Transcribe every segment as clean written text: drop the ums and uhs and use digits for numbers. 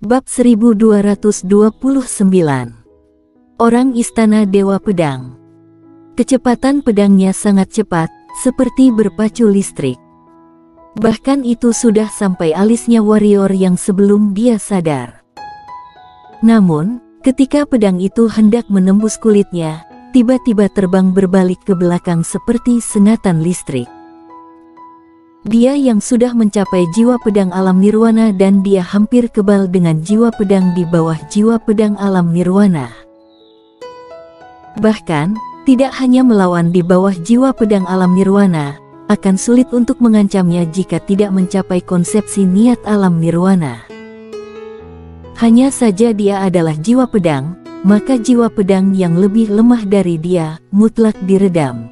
Bab 1229. Orang Istana Dewa Pedang. Kecepatan pedangnya sangat cepat, seperti berpacu listrik. Bahkan itu sudah sampai alisnya warrior yang sebelum dia sadar. Namun, ketika pedang itu hendak menembus kulitnya, tiba-tiba terbang berbalik ke belakang seperti sengatan listrik. Dia yang sudah mencapai jiwa pedang alam nirwana dan dia hampir kebal dengan jiwa pedang di bawah jiwa pedang alam nirwana. Bahkan, tidak hanya melawan di bawah jiwa pedang alam nirwana, akan sulit untuk mengancamnya jika tidak mencapai konsepsi niat alam nirwana. Hanya saja dia adalah jiwa pedang, maka jiwa pedang yang lebih lemah dari dia, mutlak diredam.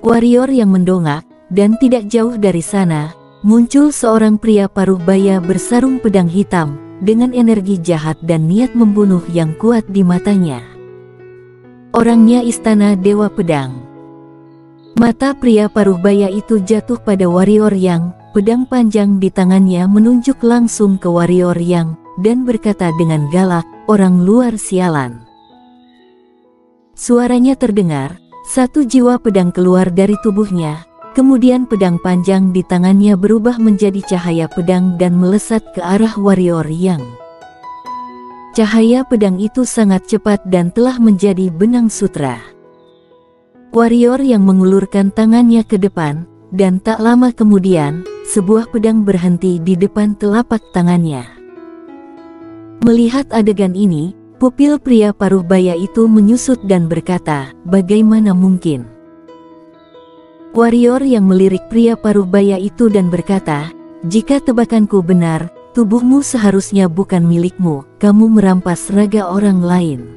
Warrior yang mendongak, dan tidak jauh dari sana, muncul seorang pria paruh baya bersarung pedang hitam, dengan energi jahat dan niat membunuh yang kuat di matanya. Orangnya Istana Dewa Pedang. Mata pria paruh baya itu jatuh pada warrior yang, pedang panjang di tangannya menunjuk langsung ke warrior yang, dan berkata dengan galak, "Orang luar sialan." Suaranya terdengar, satu jiwa pedang keluar dari tubuhnya. Kemudian pedang panjang di tangannya berubah menjadi cahaya pedang dan melesat ke arah warrior yang. Cahaya pedang itu sangat cepat dan telah menjadi benang sutra. Warrior yang mengulurkan tangannya ke depan, dan tak lama kemudian, sebuah pedang berhenti di depan telapak tangannya. Melihat adegan ini, pupil pria paruh baya itu menyusut dan berkata, "Bagaimana mungkin?" Warrior yang melirik pria paruh baya itu dan berkata, "Jika tebakanku benar, tubuhmu seharusnya bukan milikmu, kamu merampas raga orang lain.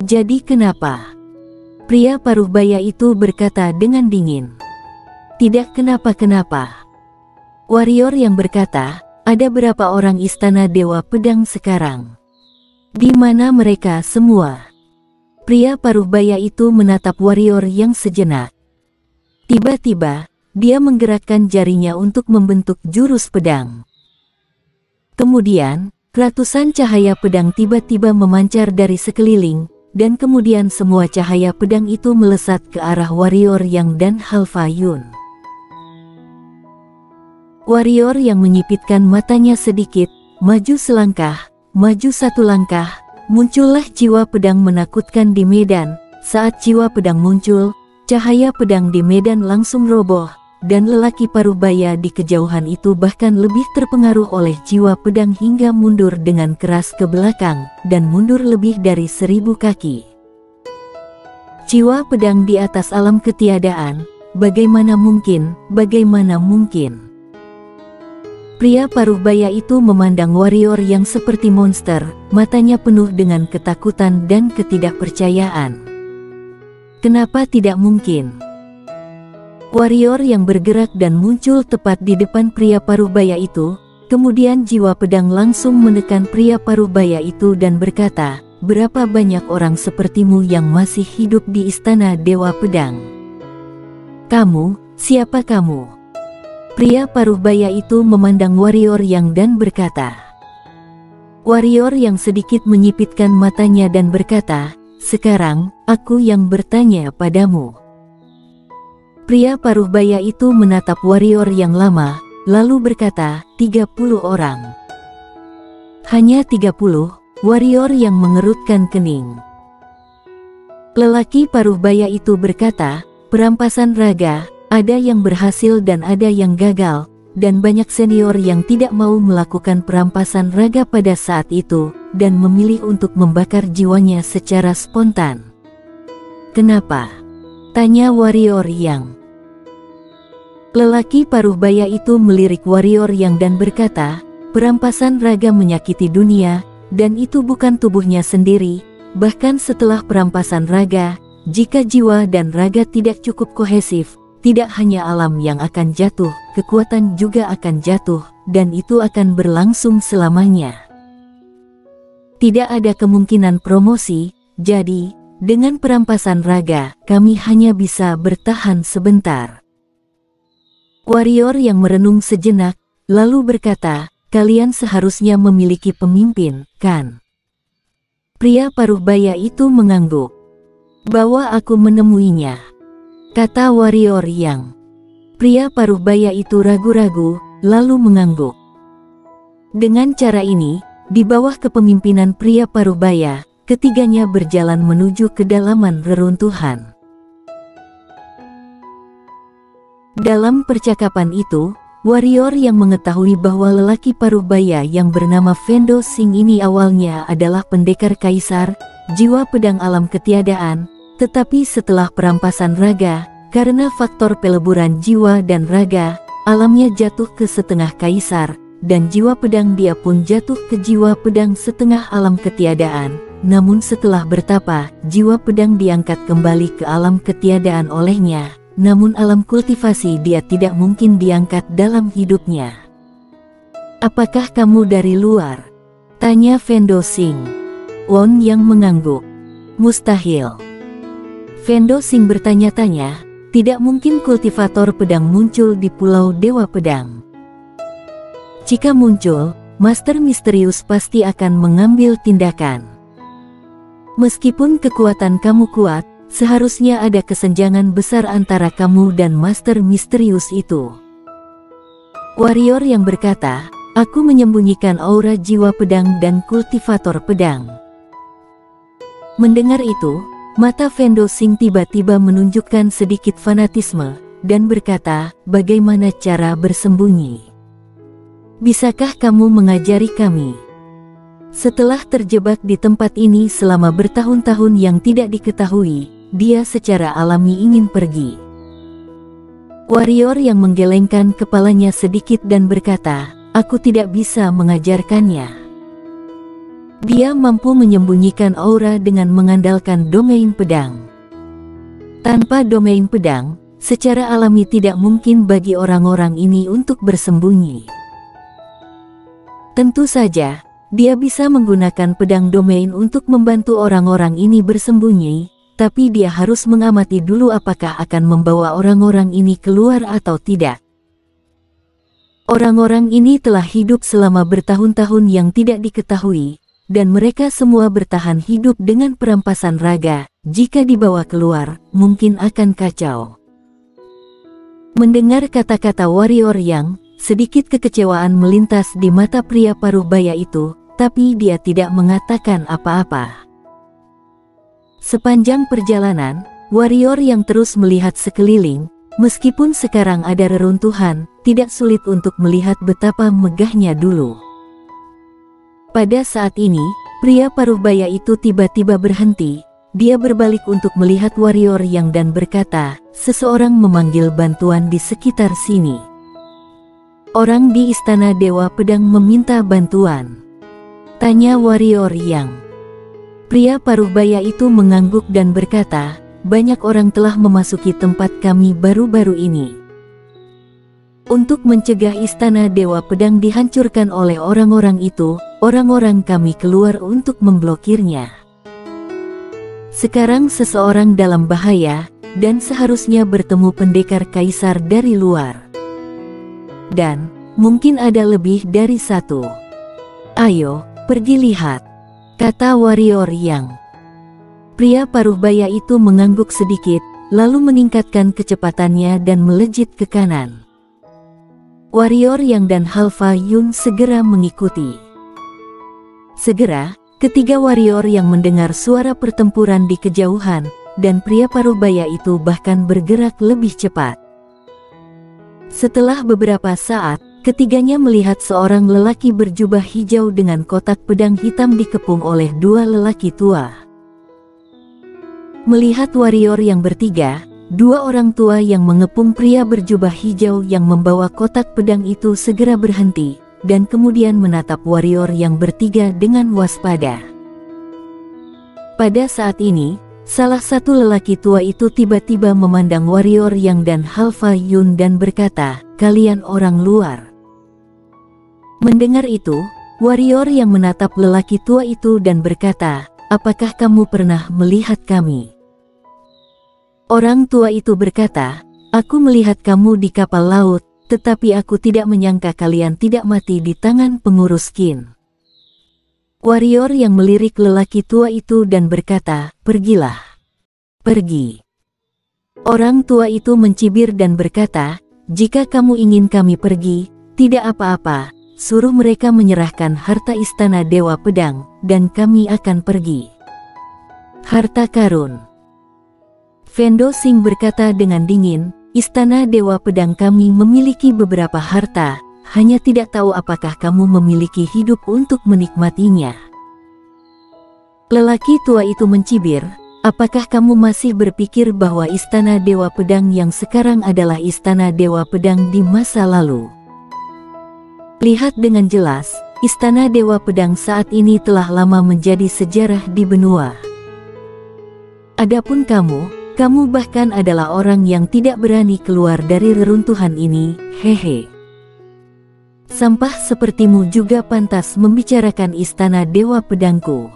Jadi kenapa?" Pria paruh baya itu berkata dengan dingin, "Tidak kenapa-kenapa." Warrior yang berkata, "Ada berapa orang Istana Dewa Pedang sekarang? Di mana mereka semua?" Pria paruh baya itu menatap warrior yang sejenak. Tiba-tiba, dia menggerakkan jarinya untuk membentuk jurus pedang. Kemudian, ratusan cahaya pedang tiba-tiba memancar dari sekeliling, dan kemudian semua cahaya pedang itu melesat ke arah warrior yang dan Halfa Yun. Warrior yang menyipitkan matanya sedikit, maju selangkah, maju satu langkah, muncullah jiwa pedang menakutkan di medan. Saat jiwa pedang muncul, cahaya pedang di medan langsung roboh, dan lelaki paruh baya di kejauhan itu bahkan lebih terpengaruh oleh jiwa pedang hingga mundur dengan keras ke belakang, dan mundur lebih dari 1000 kaki. Jiwa pedang di atas alam ketiadaan, bagaimana mungkin, bagaimana mungkin? Pria paruh baya itu memandang warrior yang seperti monster, matanya penuh dengan ketakutan dan ketidakpercayaan. Kenapa tidak mungkin? Warrior yang bergerak dan muncul tepat di depan pria paruh baya itu, kemudian jiwa pedang langsung menekan pria paruh baya itu dan berkata, "Berapa banyak orang sepertimu yang masih hidup di Istana Dewa Pedang? Kamu, siapa kamu?" Pria paruh baya itu memandang warrior yang dan berkata. Warrior yang sedikit menyipitkan matanya dan berkata, "Sekarang, aku yang bertanya padamu." Pria paruh baya itu menatap warrior yang lama, lalu berkata, 30 orang. Hanya 30, warrior yang mengerutkan kening. Lelaki paruh baya itu berkata, "Perampasan raga, ada yang berhasil dan ada yang gagal, dan banyak senior yang tidak mau melakukan perampasan raga pada saat itu, dan memilih untuk membakar jiwanya secara spontan." "Kenapa?" tanya warrior yang. Lelaki paruh baya itu melirik warrior yang dan berkata, "Perampasan raga menyakiti dunia, dan itu bukan tubuhnya sendiri, bahkan setelah perampasan raga, jika jiwa dan raga tidak cukup kohesif, tidak hanya alam yang akan jatuh, kekuatan juga akan jatuh, dan itu akan berlangsung selamanya. Tidak ada kemungkinan promosi, jadi, dengan perampasan raga, kami hanya bisa bertahan sebentar." Warrior yang merenung sejenak, lalu berkata, kalian seharusnya memiliki pemimpin, kan? Pria paruh baya itu mengangguk. Bawa aku menemuinya, kata warrior yang. Pria paruh baya itu ragu-ragu, lalu mengangguk. Dengan cara ini, di bawah kepemimpinan pria paruh baya, ketiganya berjalan menuju kedalaman reruntuhan. Dalam percakapan itu, warrior yang mengetahui bahwa lelaki paruh baya yang bernama Fendo Singh ini awalnya adalah pendekar kaisar, jiwa pedang alam ketiadaan, tetapi setelah perampasan raga, karena faktor peleburan jiwa dan raga, alamnya jatuh ke setengah kaisar, dan jiwa pedang dia pun jatuh ke jiwa pedang setengah alam ketiadaan. Namun setelah bertapa, jiwa pedang diangkat kembali ke alam ketiadaan olehnya. Namun alam kultivasi dia tidak mungkin diangkat dalam hidupnya. Apakah kamu dari luar? Tanya Fendo Singh. Won yang mengangguk. Mustahil. Fendo Singh bertanya-tanya, tidak mungkin kultivator pedang muncul di Pulau Dewa Pedang. Jika muncul, Master Misterius pasti akan mengambil tindakan. Meskipun kekuatan kamu kuat, seharusnya ada kesenjangan besar antara kamu dan Master Misterius itu. Warrior yang berkata, aku menyembunyikan aura jiwa pedang dan kultivator pedang. Mendengar itu, mata Fendo Singh tiba-tiba menunjukkan sedikit fanatisme, dan berkata, bagaimana cara bersembunyi? Bisakah kamu mengajari kami? Setelah terjebak di tempat ini selama bertahun-tahun yang tidak diketahui, dia secara alami ingin pergi. Warrior yang menggelengkan kepalanya sedikit dan berkata, aku tidak bisa mengajarkannya. Dia mampu menyembunyikan aura dengan mengandalkan domain pedang. Tanpa domain pedang, secara alami tidak mungkin bagi orang-orang ini untuk bersembunyi. Tentu saja, dia bisa menggunakan pedang domain untuk membantu orang-orang ini bersembunyi, tapi dia harus mengamati dulu apakah akan membawa orang-orang ini keluar atau tidak. Orang-orang ini telah hidup selama bertahun-tahun yang tidak diketahui, dan mereka semua bertahan hidup dengan perampasan raga. Jika dibawa keluar, mungkin akan kacau. Mendengar kata-kata warrior yang, sedikit kekecewaan melintas di mata pria paruh baya itu, tapi dia tidak mengatakan apa-apa. Sepanjang perjalanan, warrior yang terus melihat sekeliling, meskipun sekarang ada reruntuhan, tidak sulit untuk melihat betapa megahnya dulu. Pada saat ini, pria paruh baya itu tiba-tiba berhenti. Dia berbalik untuk melihat warrior yang dan berkata, seseorang memanggil bantuan di sekitar sini. Orang di istana Dewa Pedang meminta bantuan. Tanya warrior yang. Pria paruh baya itu mengangguk dan berkata, banyak orang telah memasuki tempat kami baru-baru ini. Untuk mencegah istana Dewa Pedang dihancurkan oleh orang-orang itu, orang-orang kami keluar untuk memblokirnya. Sekarang seseorang dalam bahaya, dan seharusnya bertemu pendekar kaisar dari luar. Dan, mungkin ada lebih dari satu. Ayo, pergi lihat, kata warrior yang. Pria paruh baya itu mengangguk sedikit, lalu meningkatkan kecepatannya dan melejit ke kanan. Warrior yang dan Halfa Yun segera mengikuti. Segera, ketiga warrior yang mendengar suara pertempuran di kejauhan, dan pria paruh baya itu bahkan bergerak lebih cepat. Setelah beberapa saat, ketiganya melihat seorang lelaki berjubah hijau dengan kotak pedang hitam dikepung oleh dua lelaki tua. Melihat warrior yang bertiga, dua orang tua yang mengepung pria berjubah hijau yang membawa kotak pedang itu segera berhenti, dan kemudian menatap warrior yang bertiga dengan waspada. Pada saat ini, salah satu lelaki tua itu tiba-tiba memandang warrior yang dan Halfa Yun dan berkata, kalian orang luar. Mendengar itu, warrior yang menatap lelaki tua itu dan berkata, apakah kamu pernah melihat kami? Orang tua itu berkata, aku melihat kamu di kapal laut, tetapi aku tidak menyangka kalian tidak mati di tangan pengurus Qin. Warrior yang melirik lelaki tua itu dan berkata, "Pergilah. Pergi." Orang tua itu mencibir dan berkata, "Jika kamu ingin kami pergi, tidak apa-apa, suruh mereka menyerahkan harta istana Dewa Pedang, dan kami akan pergi." Harta karun. Fendo Sing berkata dengan dingin, "Istana Dewa Pedang kami memiliki beberapa harta, hanya tidak tahu apakah kamu memiliki hidup untuk menikmatinya." Lelaki tua itu mencibir, "Apakah kamu masih berpikir bahwa Istana Dewa Pedang yang sekarang adalah Istana Dewa Pedang di masa lalu? Lihat dengan jelas, Istana Dewa Pedang saat ini telah lama menjadi sejarah di benua. Adapun kamu bahkan adalah orang yang tidak berani keluar dari reruntuhan ini, hehe. Sampah sepertimu juga pantas membicarakan Istana Dewa Pedangku."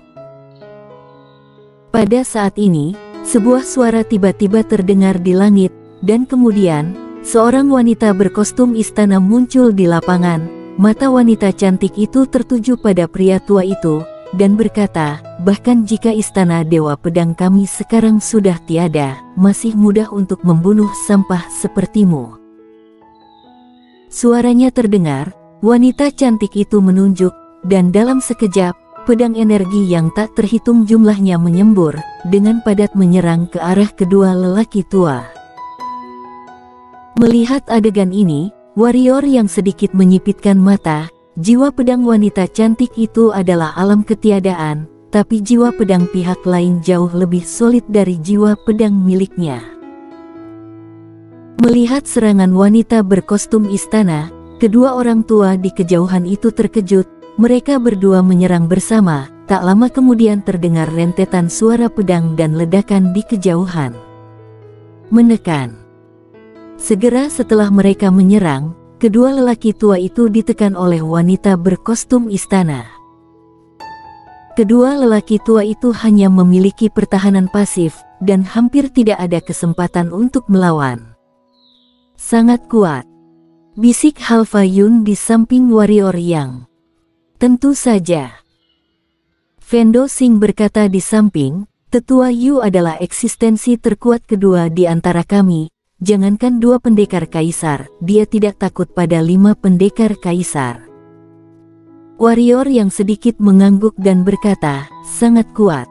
Pada saat ini, sebuah suara tiba-tiba terdengar di langit, dan kemudian, seorang wanita berkostum istana muncul di lapangan. Mata wanita cantik itu tertuju pada pria tua itu, dan berkata, "Bahkan jika Istana Dewa Pedang kami sekarang sudah tiada, masih mudah untuk membunuh sampah sepertimu." Suaranya terdengar, wanita cantik itu menunjuk, dan dalam sekejap, pedang energi yang tak terhitung jumlahnya menyembur, dengan padat menyerang ke arah kedua lelaki tua. Melihat adegan ini, warrior yang sedikit menyipitkan mata. Jiwa pedang wanita cantik itu adalah alam ketiadaan, tapi jiwa pedang pihak lain jauh lebih solid dari jiwa pedang miliknya. Melihat serangan wanita berkostum istana, kedua orang tua di kejauhan itu terkejut. Mereka berdua menyerang bersama. Tak lama kemudian terdengar rentetan suara pedang dan ledakan di kejauhan. Menekan. Segera setelah mereka menyerang, kedua lelaki tua itu ditekan oleh wanita berkostum istana. Kedua lelaki tua itu hanya memiliki pertahanan pasif, dan hampir tidak ada kesempatan untuk melawan. "Sangat kuat," bisik Halfa Yun di samping warrior yang. "Tentu saja," Fendo Sing berkata di samping, "Tetua Yu adalah eksistensi terkuat kedua di antara kami. Jangankan 2 pendekar kaisar, dia tidak takut pada 5 pendekar kaisar." Warrior yang sedikit mengangguk dan berkata, "Sangat kuat."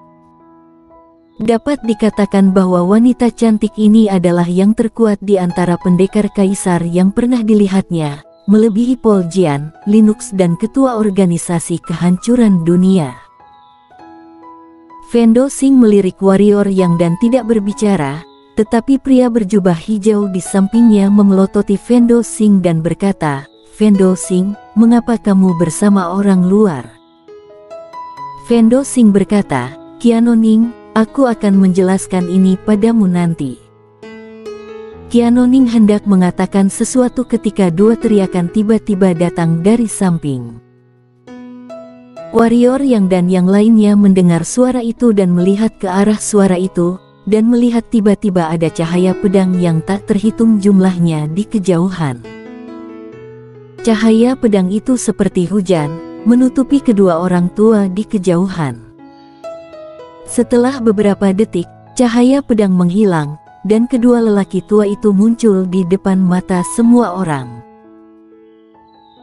Dapat dikatakan bahwa wanita cantik ini adalah yang terkuat di antara pendekar kaisar yang pernah dilihatnya, melebihi Paul Jian, Linux dan ketua organisasi kehancuran dunia. Fendo Sing melirik warrior yang dan tidak berbicara, tetapi pria berjubah hijau di sampingnya memelototi Fendo Sing dan berkata, "Fendo Sing, mengapa kamu bersama orang luar?" Fendo Sing berkata, "Qianoning, aku akan menjelaskan ini padamu nanti." Qianoning hendak mengatakan sesuatu ketika 2 teriakan tiba-tiba datang dari samping. Warrior yang dan yang lainnya mendengar suara itu dan melihat ke arah suara itu, dan melihat tiba-tiba ada cahaya pedang yang tak terhitung jumlahnya di kejauhan. Cahaya pedang itu seperti hujan, menutupi kedua orang tua di kejauhan. Setelah beberapa detik, cahaya pedang menghilang, dan kedua lelaki tua itu muncul di depan mata semua orang.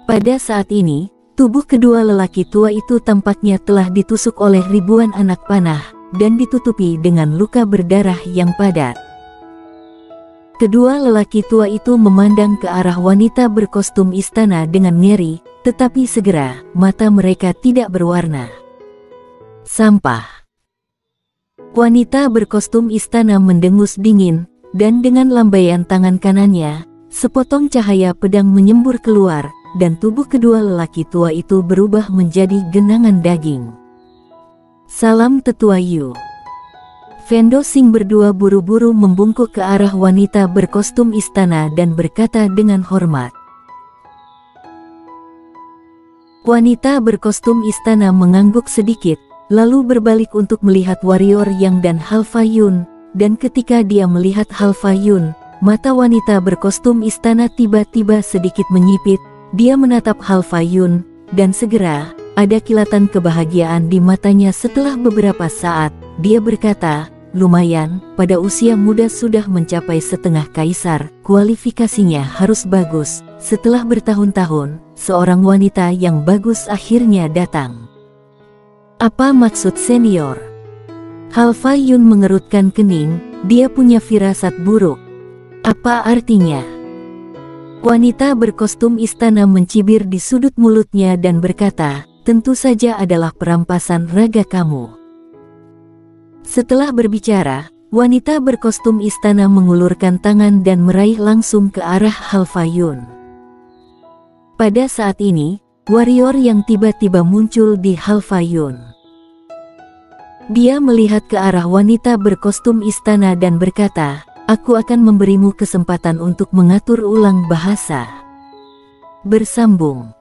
Pada saat ini, tubuh kedua lelaki tua itu tampaknya telah ditusuk oleh ribuan anak panah, dan ditutupi dengan luka berdarah yang padat. Kedua lelaki tua itu memandang ke arah wanita berkostum istana dengan ngeri, tetapi segera, mata mereka tidak berwarna. Sampah. Wanita berkostum istana mendengus dingin, dan dengan lambaian tangan kanannya, sepotong cahaya pedang menyembur keluar, dan tubuh kedua lelaki tua itu berubah menjadi genangan daging. "Salam Tetua Yu." Fendo Sing berdua buru-buru membungkuk ke arah wanita berkostum istana dan berkata dengan hormat. Wanita berkostum istana mengangguk sedikit, lalu berbalik untuk melihat warrior yang dan Halfa Yun, dan ketika dia melihat Halfa Yun, Mata wanita berkostum istana tiba-tiba sedikit menyipit. Dia menatap Halfayun, dan segera ada kilatan kebahagiaan di matanya. Setelah beberapa saat, dia berkata, "Lumayan, pada usia muda sudah mencapai setengah kaisar, kualifikasinya harus bagus." Setelah bertahun-tahun, seorang wanita yang bagus akhirnya datang. Apa maksud senior? Halfayun mengerutkan kening, dia punya firasat buruk. Apa artinya? Wanita berkostum istana mencibir di sudut mulutnya dan berkata, "Tentu saja adalah perampasan raga kamu." Setelah berbicara, wanita berkostum istana mengulurkan tangan dan meraih langsung ke arah Halfayun. Pada saat ini, warrior yang tiba-tiba muncul di Halfayun. Dia melihat ke arah wanita berkostum istana dan berkata, "Aku akan memberimu kesempatan untuk mengatur ulang bahasa." Bersambung.